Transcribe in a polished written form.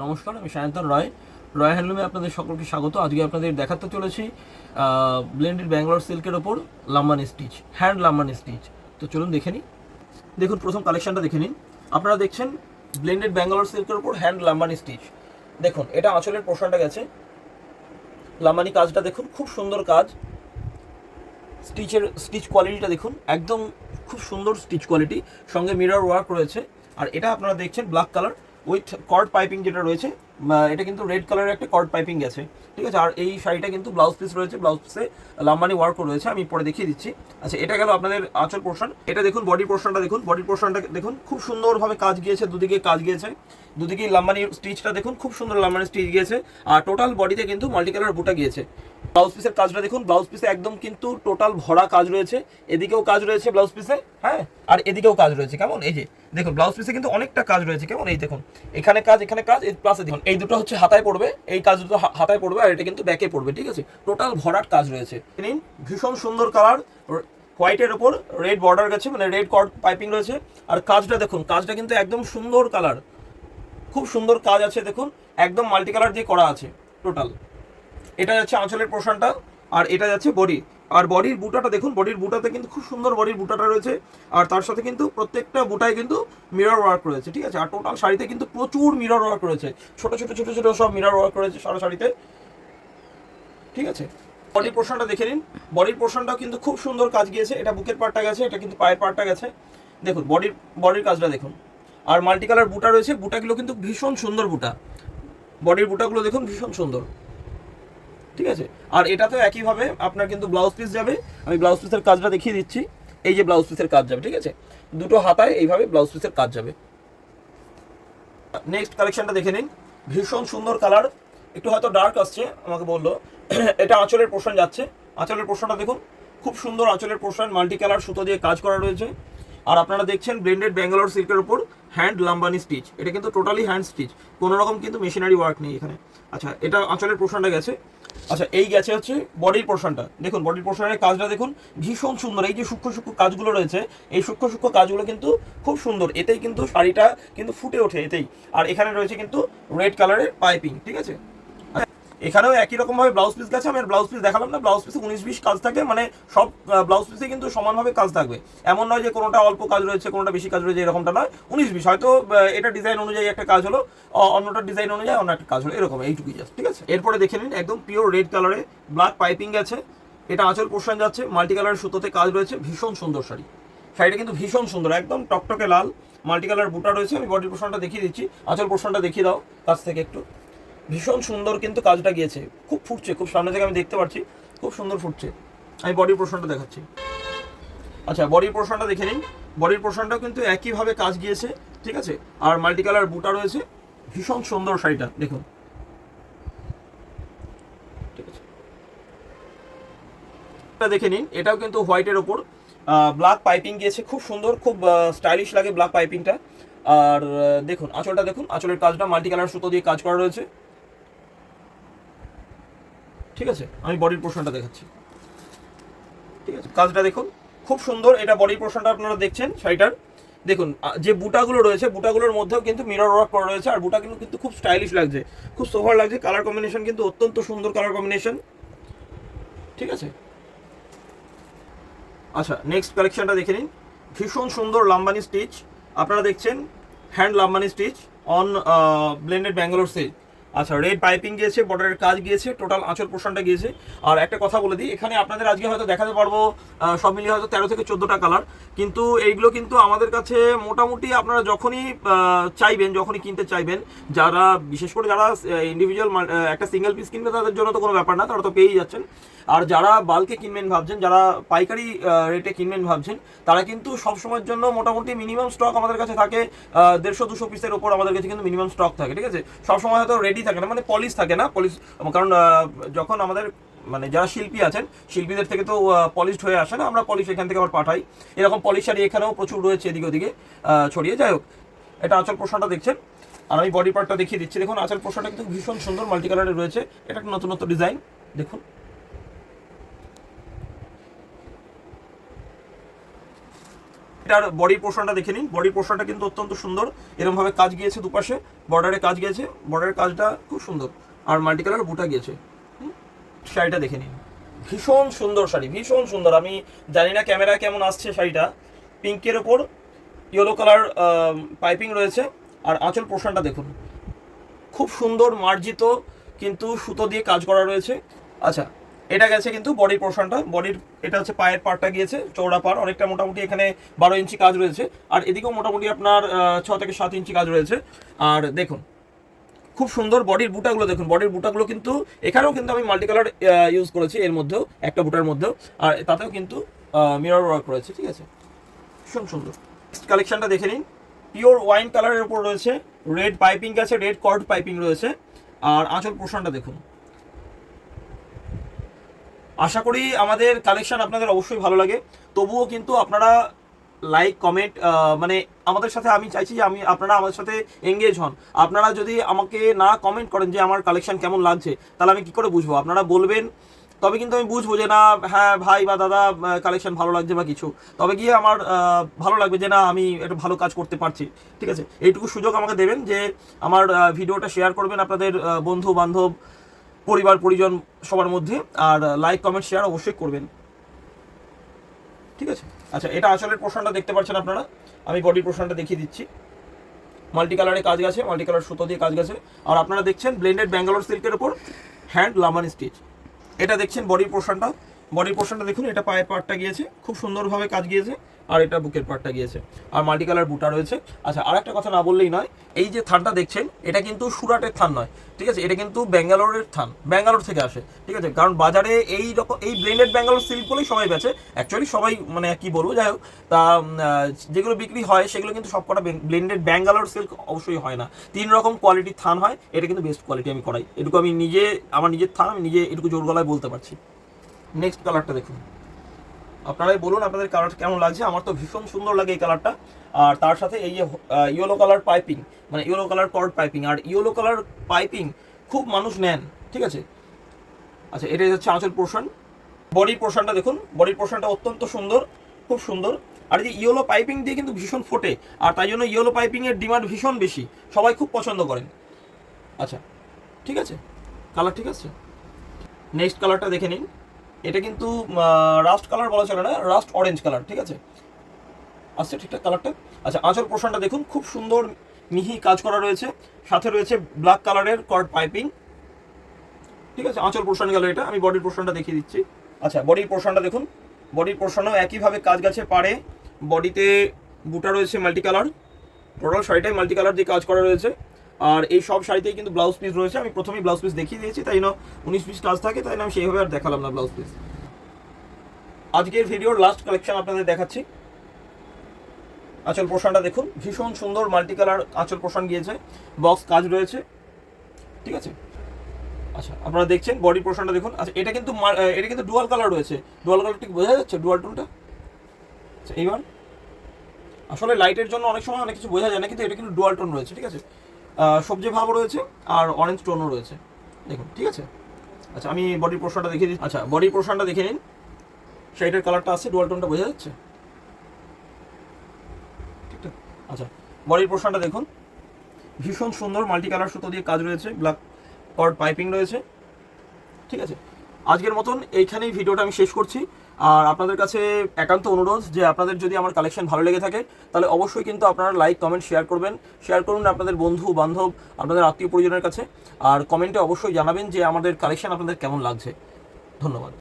নমস্কার, আমি সায়ন্তন রয়। রয় হ্যান্ডলুমে আপনাদের সকলকে স্বাগত। আজকে আপনাদের দেখাতে চলেছি ব্লেন্ডেড ব্যাঙ্গালোর সিল্কের ওপর Lambani stitch, hand Lambani stitch. তো চলুন দেখে নিই। দেখুন, প্রথম কালেকশনটা দেখে নিন। আপনারা দেখছেন ব্লেন্ডেড ব্যাঙ্গালোর সিল্কের ওপর হ্যান্ড লাম্বানি স্টিচ। দেখুন, এটা আঁচলের পোর্শনটা গেছে, লাম্বানি কাজটা দেখুন, খুব সুন্দর কাজ। স্টিচ কোয়ালিটিটা দেখুন, একদম খুব সুন্দর স্টিচ কোয়ালিটি, সঙ্গে মিরর ওয়ার্ক রয়েছে। আর এটা আপনারা দেখছেন black colour with cord piping যেটা রয়েছে, এটা কিন্তু রেড কালারের একটা কর্ড পাইপিং গেছে, ঠিক আছে। আর এই শাড়িটা কিন্তু ব্লাউজ পিস রয়েছে, ব্লাউজ পিসে লাম্বানি ওয়ার্কও রয়েছে, আমি পরে দেখিয়ে দিচ্ছি। আচ্ছা, এটা গেল আপনাদের আঁচল পোর্শন। এটা দেখুন, বডি পোর্শনটা দেখুন, বডি পোর্শনটা দেখুন, খুব সুন্দরভাবে কাজ গিয়েছে, দুদিকে কাজ গিয়েছে, দুদিকেই লাম্বানি স্টিচটা দেখুন, খুব সুন্দর লাম্বানি স্টিচ গিয়েছে। আর টোটাল বডিতে কিন্তু মাল্টি কালার বুটা গিয়েছে। ব্লাউজ পিসের কাজটা দেখুন, ব্লাউজ পিসে একদম কিন্তু টোটাল ভরা কাজ রয়েছে, এদিকেও কাজ রয়েছে ব্লাউজ পিসে, হ্যাঁ, আর এদিকেও কাজ রয়েছে। কেমন, এই যে দেখুন ব্লাউজ পিসে কিন্তু অনেকটা কাজ রয়েছে, কেমন, এই দেখুন এখানে কাজ, এখানে কাজ, প্লাসে দেখুন এই দুটো হচ্ছে হাতায় পড়বে, এই কাজ দুটো হাতায় পড়বে, আর এটা কিন্তু ব্যাকে পড়বে, ঠিক আছে। টোটাল ভরাট কাজ রয়েছে। নিন, ভীষণ সুন্দর কালার, হোয়াইটের ওপর রেড বর্ডার গেছে, মানে রেড কর্ড পাইপিং রয়েছে। আর কাজটা দেখুন, কাজটা কিন্তু একদম সুন্দর কালার, খুব সুন্দর কাজ আছে দেখুন, একদম মাল্টি কালার দিয়ে করা আছে টোটাল। এটা যাচ্ছে আঁচলের পোর্শনটা, আর এটা যাচ্ছে বডি। আর বডির বুটাটা দেখুন, বডির বুটাতে কিন্তু খুব সুন্দর বডির বুটাটা রয়েছে, আর তার সাথে কিন্তু প্রত্যেকটা বুটায় কিন্তু মিরর ওয়ার্ক রয়েছে, ঠিক আছে। আর টোটাল শাড়িতে কিন্তু প্রচুর মিরর ওয়ার্ক রয়েছে, ছোট ছোট ছোট ছোট সব মিরর ওয়ার্ক রয়েছে সারা শাড়িতে, ঠিক আছে। বডির পোর্শনটা দেখে নিন, বডির পোর্শনটাও কিন্তু খুব সুন্দর কাজ গিয়েছে। এটা বুকের পার্টটা গেছে, এটা কিন্তু পায়ের পার্টটা গেছে, দেখুন বডির কাজটা দেখুন। আর মাল্টি কালার বুটা রয়েছে, বুটাগুলো কিন্তু ভীষণ সুন্দর বুটা, বডির বুটাগুলো দেখুন ভীষণ সুন্দর, ঠিক আছে। আর এটাতেও একইভাবে আপনার কিন্তু ব্লাউজ পিস যাবে, আমি ব্লাউজ পিসের কাজটা দেখিয়ে দিচ্ছি। এই যে ব্লাউজ পিসের কাজ যাবে, ঠিক আছে, দুটো হাতায় এইভাবে ব্লাউজ পিসের কাজ যাবে। নেক্সট কালেকশনটা দেখে নিন, ভীষণ সুন্দর কালার, একটু হয়তো ডার্ক আসছে, আমাকে বললো। এটা আঁচলের পোর্শন যাচ্ছে, আঁচলের পোর্শনটা দেখুন, খুব সুন্দর আঁচলের পোর্শন, মাল্টি কালার সুতো দিয়ে কাজ করা রয়েছে। আর আপনারা দেখছেন ব্লেন্ডেড ব্যাঙ্গালোর সিল্কের উপর হ্যান্ড লাম্বানি স্টিচ, এটা কিন্তু টোটালি হ্যান্ড স্টিচ, কোনো রকম কিন্তু মেশিনারি ওয়ার্ক নেই এখানে। আচ্ছা, এটা আঁচলের পোর্শনটা গেছে। আচ্ছা, এই গেছে হচ্ছে বডির পোর্শনটা, দেখুন বডির পোর্শনের কাজটা দেখুন, ভীষণ সুন্দর। এই যে সূক্ষ্ম সূক্ষ্ম কাজগুলো রয়েছে, এই সূক্ষ্ম সূক্ষ্ম কাজগুলো কিন্তু খুব সুন্দর, এতেই কিন্তু শাড়িটা কিন্তু ফুটে ওঠে এতেই। আর এখানে রয়েছে কিন্তু রেড কালারের পাইপিং, ঠিক আছে। এখানেও একই রকম ভাবে ব্লাউজ পিস গেছে, আমি ব্লাউজ পিস দেখালাম না, ব্লাউজ পিসে 19-20 কাজ থাকে, মানে সব ব্লাউজ পিসে কিন্তু সমানভাবে কাজ থাকবে, এমন নয় যে কোনোটা অল্প কাজ রয়েছে কোনোটা বেশি কাজ রয়েছে, এরকমটা নয়। 19-20 হয়তো এটা ডিজাইন অনুযায়ী একটা কাজ হলো, অন্যটা ডিজাইন অনুযায়ী অন্য একটা কাজ হলো, এরকম, এইটুকুই জাস্ট, ঠিক আছে। এরপরে দেখে নিন, একদম পিওর রেড কালারে ব্ল্যাক পাইপিং গেছে, এটা আঁচল পোর্শন যাচ্ছে, মাল্টি কালারের সুতোতে কাজ রয়েছে, ভীষণ সুন্দর শাড়ি। শাড়িটা কিন্তু ভীষণ সুন্দর, একদম টকটকে লাল, মাল্টি কালার বুটা রয়েছে। আমি বডি পোর্শনটা দেখিয়ে দিচ্ছি, আঁচল পোর্শনটা দেখিয়ে দাও কাছ থেকে একটু। ভীষণ সুন্দর কিন্তু কাজটা গিয়েছে, খুব ফুটছে, খুব সামনে থেকে আমি দেখতে পাচ্ছি, খুব সুন্দর ফুটছে। আমি বডির পোর্শনটা দেখাচ্ছি। আচ্ছা, বডির পোর্শনটা দেখে নিন, বডির পোর্শনটাও কিন্তু একইভাবে কাজ গিয়েছে, ঠিক আছে। আর মাল্টি কালার বুটা রয়েছে, ভীষণ সুন্দর শাড়িটা দেখুন, ঠিক আছে। এটা দেখে নিন, এটাও কিন্তু হোয়াইটের ওপর ব্ল্যাক পাইপিং গিয়েছে, খুব সুন্দর, খুব স্টাইলিশ লাগে ব্ল্যাক পাইপিংটা। আর দেখুন আঁচলটা দেখুন, আঁচলের কাজটা মাল্টি কালার সুতো দিয়ে কাজ করা রয়েছে, ঠিক আছে। আমি বডির পোর্শনটা দেখাচ্ছি, ঠিক আছে। কাজটা দেখুন, খুব সুন্দর, এটা বডি পোর্শনটা আপনারা দেখছেন শাড়িটার। দেখুন যে বুটাগুলো রয়েছে, বুটাগুলোর মধ্যেও কিন্তু মিরর ওয়ার্ক করা রয়েছে, আর বুটাগুলো কিন্তু খুব স্টাইলিশ লাগছে, খুব সোভার লাগছে। কালার কম্বিনেশন কিন্তু অত্যন্ত সুন্দর কালার কম্বিনেশন, ঠিক আছে। আচ্ছা, নেক্সট কালেকশনটা দেখে নিন, ভীষণ সুন্দর লাম্বানি স্টিচ, আপনারা দেখছেন hand Lambani stitch on blended Bangalore silk. আচ্ছা, রেড পাইপিং গিয়েছে, বর্ডারের কাজ গিয়েছে, টোটাল আঁচল পোর্শনটা গিয়েছে। আর একটা কথা বলে দিই, এখানে আপনাদের আজকে হয়তো দেখাতে পারবো সব মিলিয়ে হয়তো 13 থেকে 14টা কালার, কিন্তু এইগুলো কিন্তু আমাদের কাছে মোটামুটি আপনারা যখনই চাইবেন, যখনই কিনতে চাইবেন, যারা বিশেষ করে যারা ইন্ডিভিজুয়াল একটা সিঙ্গেল পিস কিনবে তাদের জন্য তো কোনো ব্যাপার না, তারা তো পেয়েই যাচ্ছেন। আর যারা বাল্কে কিনবেন ভাবছেন, যারা পাইকারি রেটে কিনবেন ভাবছেন, তারা কিন্তু সব সময়ের জন্য মোটামুটি মিনিমাম স্টক আমাদের কাছে থাকে 150-200 পিসের ওপর আমাদের কাছে কিন্তু মিনিমাম স্টক থাকে, ঠিক আছে। সবসময় হয়তো রেডি থাকে না, মানে পলিশ থাকে না, পলিশ, কারণ যখন আমাদের মানে যারা শিল্পী আছেন, শিল্পীদের থেকে তো পলিশড হয়ে আসে না, আমরা পলিশ এখান থেকে আবার পাঠাই। এরকম পলিশ শাড়ি এখানেও প্রচুর রয়েছে এদিকে ওদিকে ছড়িয়ে। যাই হোক, এটা আঁচল পোর্শনটা দেখছেন, আর আমি বডি পার্টটা দেখিয়ে দিচ্ছি। দেখুন আঁচল পোর্শনটা কিন্তু ভীষণ সুন্দর মাল্টি কালারের রয়েছে, এটা একটা নতুন নতুন ডিজাইন দেখুন, এটার বডির পোর্শনটা দেখে নিন, বডির পোর্শনটা কিন্তু অত্যন্ত সুন্দর, এরকমভাবে কাজ গিয়েছে দুপাশে, বর্ডারে কাজ গিয়েছে, বর্ডারের কাজটা খুব সুন্দর, আর মাল্টি কালার বুটা গিয়েছে। শাড়িটা দেখে নিন, ভীষণ সুন্দর শাড়ি, ভীষণ সুন্দর। আমি জানি না ক্যামেরায় কেমন আসছে শাড়িটা, পিঙ্কের ওপর ইয়েলো কালার পাইপিং রয়েছে, আর আঁচল পোর্শনটা দেখুন, খুব সুন্দর মার্জিত কিন্তু সুতো দিয়ে কাজ করা রয়েছে। আচ্ছা, এটা গেছে কিন্তু বডির পোর্শনটা, বডির এটা হচ্ছে পায়ের পাড়টা গিয়েছে, চৌড়া পাড় অনেকটা, মোটামুটি এখানে 12 ইঞ্চি কাজ রয়েছে, আর এদিকেও মোটামুটি আপনার 6 থেকে 7 ইঞ্চি কাজ রয়েছে। আর দেখুন খুব সুন্দর বডির বুটাগুলো দেখুন, বডির বুটাগুলো কিন্তু এখানেও কিন্তু আমি মাল্টি কালার ইউজ করেছি, এর মধ্যেও একটা বুটার মধ্যেও, আর তাতেও কিন্তু মিরর ওয়ার্ক রয়েছে, ঠিক আছে, ভীষণ সুন্দর। কালেকশনটা দেখে নিন, পিওর ওয়াইন কালারের উপর রয়েছে, রেড পাইপিং আছে, রেড কর্ড পাইপিং রয়েছে, আর আঁচল পোর্শনটা দেখুন। আশা করি আমাদের কালেকশন আপনাদের অবশ্যই ভালো লাগে, তবুও কিন্তু আপনারা লাইক কমেন্ট, মানে আমাদের সাথে আমি চাইছি যে আপনারা আমাদের সাথে এঙ্গেজ হন। আপনারা যদি আমাকে না কমেন্ট করেন যে আমার কালেকশন কেমন লাগছে, তাহলে আমি কি করে বুঝবো? আপনারা বলবেন, তবে কিন্তু আমি বুঝবো যে না হ্যাঁ ভাই বা দাদা কালেকশন ভালো লাগছে বা কিছু, তবে গিয়ে আমার ভালো লাগবে যে না আমি একটা ভালো কাজ করতে পারছি, ঠিক আছে। এইটুকু সুযোগ আমাকে দেবেন যে আমার ভিডিওটা শেয়ার করবেন আপনাদের বন্ধু বান্ধব, পরিবার পরিজন সবার মধ্যে, আর লাইক কমেন্ট শেয়ার অবশ্যই করবেন, ঠিক আছে। আচ্ছা, এটা আঁচলের পোর্শনটা দেখতে পাচ্ছেন আপনারা, আমি বডির পোর্শনটা দেখিয়ে দিচ্ছি। মাল্টি কালারে কাজ গেছে, মাল্টি কালার সুতো দিয়ে কাজ গেছে, আর আপনারা দেখছেন ব্লেন্ডেড ব্যাঙ্গালোর সিল্কের উপর হ্যান্ড লামান স্টিচ। এটা দেখছেন বডির পোর্শনটা, বডির পোর্শনটা দেখুন, এটা পায়ের পার্টটা গিয়েছে, খুব সুন্দরভাবে কাজ গিয়েছে, আর এটা বুকের পার্টটা গিয়েছে, আর মাল্টি কালার বুটা রয়েছে। আচ্ছা, আর একটা কথা না বললেই নয়, এই যে থানটা দেখছেন এটা কিন্তু সুরাটের থান নয়, ঠিক আছে, এটা কিন্তু ব্যাঙ্গালোরের থান, ব্যাঙ্গালোর থেকে আসে, ঠিক আছে। কারণ বাজারে এই রকম এই ব্লেন্ডেড ব্যাঙ্গালোর সিল্ক বলেই সবাই বেচে, অ্যাকচুয়ালি সবাই মানে কি বলবো, যাই হোক, তা যেগুলো বিক্রি হয় সেগুলো কিন্তু সবকটা ব্লেন্ডেড ব্যাঙ্গালোর সিল্ক অবশ্যই হয় না, 3 রকম কোয়ালিটির থান হয়, এটা কিন্তু বেস্ট কোয়ালিটি আমি করাই, এটুকু আমি নিজে, আমার নিজের থান আমি নিজে এটুকু জোর গলায় বলতে পারছি। নেক্সট কালারটা দেখুন, আপনারাই বলুন আপনাদের কালারটা কেমন লাগছে, আমার তো ভীষণ সুন্দর লাগে এই কালারটা। আর তার সাথে এই যে ইয়েলো কালার পাইপিং, মানে ইয়েলো কালার কর্ড পাইপিং, আর ইয়েলো কালার পাইপিং খুব মানুষ নেন, ঠিক আছে। আচ্ছা, এটাই হচ্ছে আঁচল পোর্শন, বডির পোর্শনটা দেখুন, বডির পোর্শনটা অত্যন্ত সুন্দর, খুব সুন্দর। আর এই যে ইয়েলো পাইপিং দিয়ে কিন্তু ভীষণ ফোটে, আর তাই জন্য ইয়েলো পাইপিংয়ের ডিমান্ড ভীষণ বেশি, সবাই খুব পছন্দ করেন। আচ্ছা, ঠিক আছে, কালার ঠিক আছে। নেক্সট কালারটা দেখে নিন, এটা কিন্তু রাস্ট কালার বলা চলে না, রাস্ট অরেঞ্জ কালার, ঠিক আছে, আসছে ঠিকঠাক কালারটা। আচ্ছা, আঁচল পোর্শনটা দেখুন, খুব সুন্দর মিহি কাজ করা রয়েছে, সাথে রয়েছে ব্ল্যাক কালারের কর্ড পাইপিং, ঠিক আছে। আঁচল পোর্শন গেল এটা, আমি বডির পোর্শনটা দেখিয়ে দিচ্ছি। আচ্ছা, বডির পোর্শনটা দেখুন, বডির পোর্শনও একইভাবে কাজ গেছে পাড়ে, বডিতে বুটা রয়েছে মাল্টি কালার, টোটাল শাড়িটাই মাল্টি কালার দিয়ে কাজ করা রয়েছে, আর এই সব শাড়িতেই কিন্তু ব্লাউজ পিস রয়েছে। আমি প্রথমেই ব্লাউজ পিস দেখিয়ে দিয়েছি, তাই না 19 পিস কাজ থাকে, তাই না আমি সেইভাবে আর দেখালাম না ব্লাউজ পিস। আজকের ভিডিওর লাস্ট কালেকশন আপনাদের দেখাচ্ছি। আঁচল পোর্শনটা দেখুন, ভীষণ সুন্দর মাল্টি কালার আঁচল পোর্শন গিয়েছে, বক্স কাজ রয়েছে, ঠিক আছে। আচ্ছা, আপনারা দেখছেন বডি পোর্শনটা দেখুন। আচ্ছা, এটা কিন্তু ডুয়াল কালার রয়েছে, ডুয়াল কালার ঠিক বোঝা যাচ্ছে, ডুয়াল টোনটা। আচ্ছা, এইবার আসলে লাইটের জন্য অনেক সময় অনেক কিছু বোঝা যায় না, কিন্তু এটা কিন্তু ডুয়াল টোন রয়েছে, ঠিক আছে, সবজি ভাব রয়েছে, আর অরেঞ্জ টোনও রয়েছে, দেখুন, ঠিক আছে। আচ্ছা, আমি বডির পোর্শনটা দেখিয়ে দিচ্ছি। আচ্ছা, বডির পোর্শনটা দেখে নিন, শাড়িটার কালারটা আছে, ডুয়াল টোনটা বোঝা যাচ্ছে, ঠিকঠাক। আচ্ছা, বডির পোর্শনটা দেখুন, ভীষণ সুন্দর মাল্টি কালার সুতো দিয়ে কাজ রয়েছে, ব্ল্যাক কর্ড পাইপিং রয়েছে, ঠিক আছে। আজকের মতন এইখানেই ভিডিওটা আমি শেষ করছি। আর আপনাদের কাছে একান্ত অনুরোধ যে আপনাদের যদি আমার কালেকশন ভালো লেগে থাকে, তাহলে অবশ্যই কিন্তু আপনারা লাইক কমেন্ট শেয়ার করবেন, শেয়ার করুন আপনাদের বন্ধু বান্ধব, আপনাদের আত্মীয় পরিজনের কাছে, আর কমেন্টে অবশ্যই জানাবেন যে আমাদের কালেকশন আপনাদের কেমন লাগছে। ধন্যবাদ।